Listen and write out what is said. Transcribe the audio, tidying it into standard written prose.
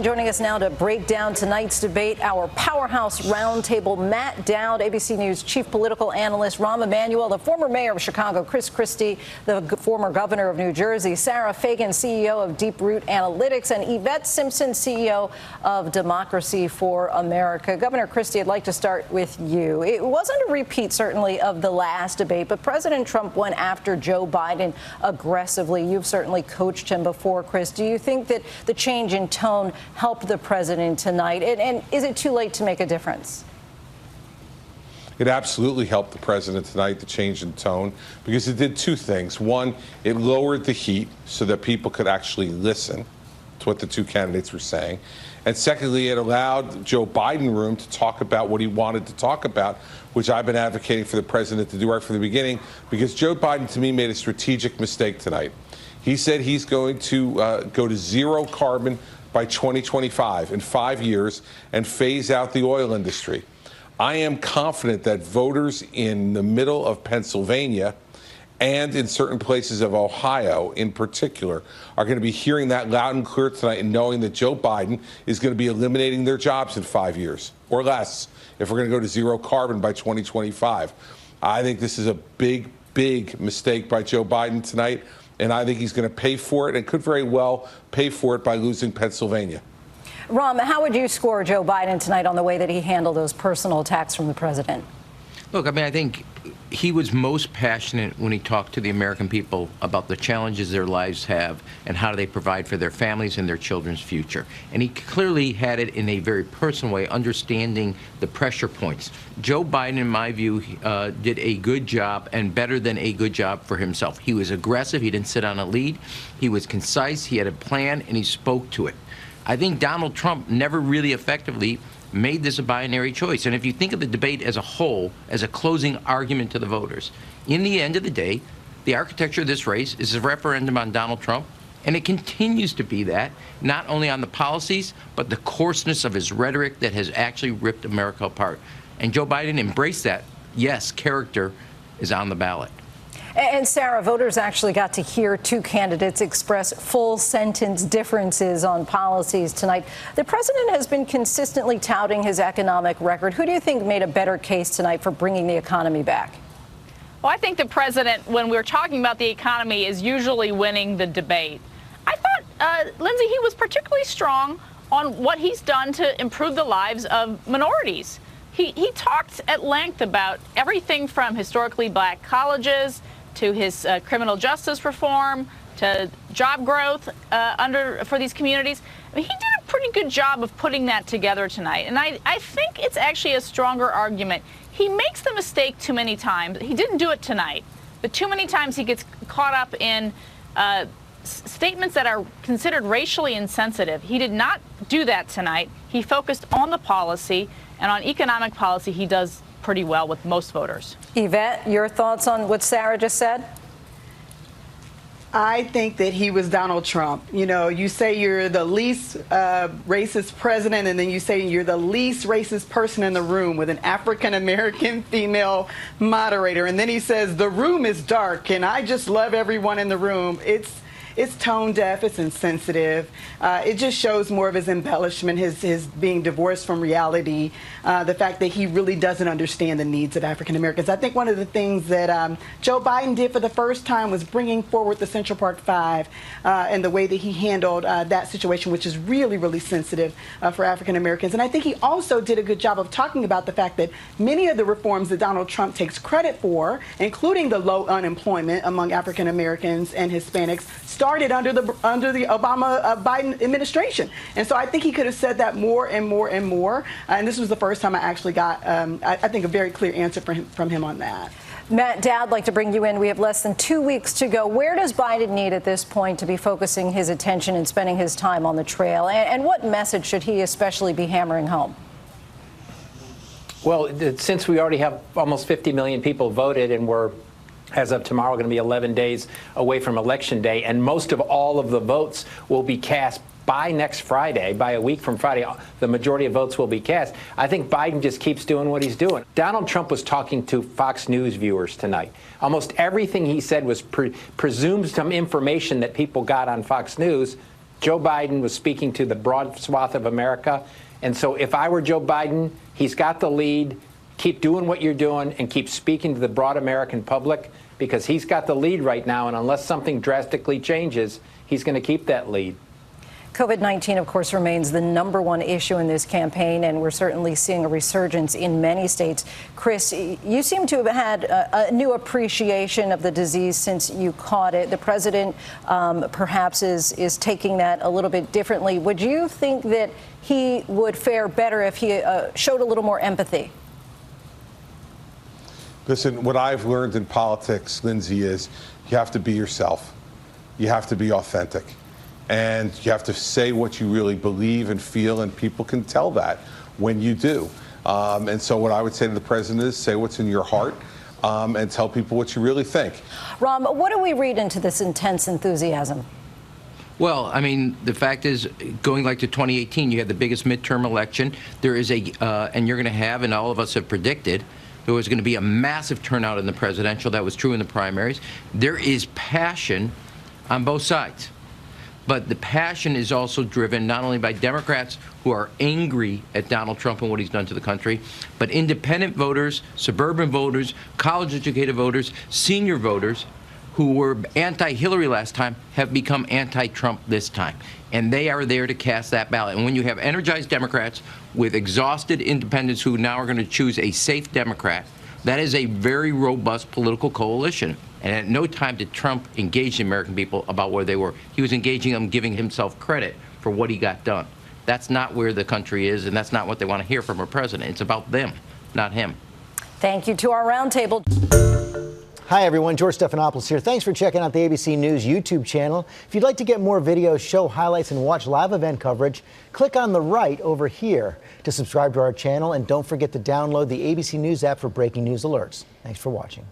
Joining us now to break down tonight's debate, our powerhouse roundtable, Matt Dowd, ABC News chief political analyst, Rahm Emanuel, the former mayor of Chicago, Chris Christie, the former governor of New Jersey, Sara Fagen, CEO of Deep Root Analytics, and Yvette Simpson, CEO of Democracy for America. Governor Christie, I'd like to start with you. It wasn't a repeat, certainly, of the last debate, but President Trump went after Joe Biden aggressively. You've certainly coached him before, Chris. Do you think that the change in tone helped the president tonight? And is it too late to make a difference? It absolutely helped the president tonight, the change in tone, because it did two things. One, it lowered the heat so that people could actually listen to what the two candidates were saying. And secondly, it allowed Joe Biden room to talk about what he wanted to talk about, which I've been advocating for the president to do right from the beginning, because Joe Biden, to me, made a strategic mistake tonight. He said he's going to go to zero carbon by 2025, in 5 years, and phase out the oil industry. I am confident that voters in the middle of Pennsylvania and in certain places of Ohio in particular are going to be hearing that loud and clear tonight and knowing that Joe Biden is going to be eliminating their jobs in 5 years or less if we're going to go to zero carbon by 2025. I think this is a big, big mistake by Joe Biden tonight. And I think he's going to pay for it and could very well pay for it by losing Pennsylvania. Rahm, how would you score Joe Biden tonight on the way that he handled those personal attacks from the president? Look, I mean, I think he was most passionate when he talked to the American people about the challenges their lives have and how they provide for their families and their children's future. And he clearly had it in a very personal way, understanding the pressure points. Joe Biden, in my view, did a good job, and better than a good job for himself. He was aggressive. He didn't sit on a lead. He was concise. He had a plan, and he spoke to it. I think Donald Trump never really effectively made this a binary choice. And if you think of the debate as a whole, as a closing argument to the voters, in the end of the day, the architecture of this race is a referendum on Donald Trump, and it continues to be that, not only on the policies, but the coarseness of his rhetoric that has actually ripped America apart. And Joe Biden embraced that. Yes, character is on the ballot. And Sara, voters actually got to hear two candidates express full sentence differences on policies tonight. The president has been consistently touting his economic record. Who do you think made a better case tonight for bringing the economy back? Well, I think the president, when we're talking about the economy, is usually winning the debate. I thought, Lindsay, he was particularly strong on what he's done to improve the lives of minorities. He talked at length about everything from historically black colleges to his criminal justice reform, to job growth for these communities. I mean, he did a pretty good job of putting that together tonight. And I think it's actually a stronger argument. He makes the mistake too many times. He didn't do it tonight, but too many times he gets caught up in statements that are considered racially insensitive. He did not do that tonight. He focused on the policy, and on economic policy, he does pretty well with most voters. Yvette, your thoughts on what Sara just said? I think that he was Donald Trump. You know, you say you're the least racist president, and then you say you're the least racist person in the room with an African-American female moderator. And then he says, the room is dark, and I just love everyone in the room. It's tone deaf, it's insensitive. It just shows more of his embellishment, his being divorced from reality, the fact that he really doesn't understand the needs of African Americans. I think one of the things that Joe Biden did for the first time was bringing forward the Central Park Five and the way that he handled that situation, which is really, really sensitive for African Americans. And I think he also did a good job of talking about the fact that many of the reforms that Donald Trump takes credit for, including the low unemployment among African Americans and Hispanics, started under the Obama Biden administration. And so I think he could have said that more and more and more. And this was the first time I actually got, I think, a very clear answer from him on that. Matt Dowd, I'd like to bring you in. We have less than 2 weeks to go. Where does Biden need at this point to be focusing his attention and spending his time on the trail? And what message should he especially be hammering home? Well, since we already have almost 50 million people voted, and we're, as of tomorrow, going to be 11 days away from Election Day, and most of all of the votes will be cast by next Friday, by a week from Friday, the majority of votes will be cast. I think Biden just keeps doing what he's doing. Donald Trump was talking to Fox News viewers tonight. Almost everything he said was presumed some information that people got on Fox News Joe Biden was speaking to the broad swath of America. And so if I were Joe Biden, he's got the lead. Keep doing what you're doing and keep speaking to the broad American public, because he's got the lead right now. And unless something drastically changes, he's going to keep that lead. COVID-19, of course, remains the #1 issue in this campaign, and we're certainly seeing a resurgence in many states. Chris, you seem to have had a new appreciation of the disease since you caught it. The president perhaps is taking that a little bit differently. Would you think that he would fare better if he showed a little more empathy? Listen, what I've learned in politics, Lindsay, is you have to be yourself. You have to be authentic. And you have to say what you really believe and feel, and people can tell that when you do. And so what I would say to the president is say what's in your heart and tell people what you really think. Rahm, what do we read into this intense enthusiasm? Well, I mean, the fact is, going like to 2018, you had the biggest midterm election. There is and you're going to have, and all of us have predicted, there was going to be a massive turnout in the presidential. That was true in the primaries. There is passion on both sides. But the passion is also driven not only by Democrats who are angry at Donald Trump and what he's done to the country, but independent voters, suburban voters, college-educated voters, senior voters who were anti-Hillary last time have become anti-Trump this time. And they are there to cast that ballot. And when you have energized Democrats with exhausted independents who now are going to choose a safe Democrat, that is a very robust political coalition. And at no time did Trump engage the American people about where they were. He was engaging them, giving himself credit for what he got done. That's not where the country is, and that's not what they want to hear from a president. It's about them, not him. Thank you to our roundtable. Hi, everyone. George Stephanopoulos here. Thanks for checking out the ABC News YouTube channel. If you'd like to get more videos, show highlights, and watch live event coverage, click on the right over here to subscribe to our channel. And don't forget to download the ABC News app for breaking news alerts. Thanks for watching.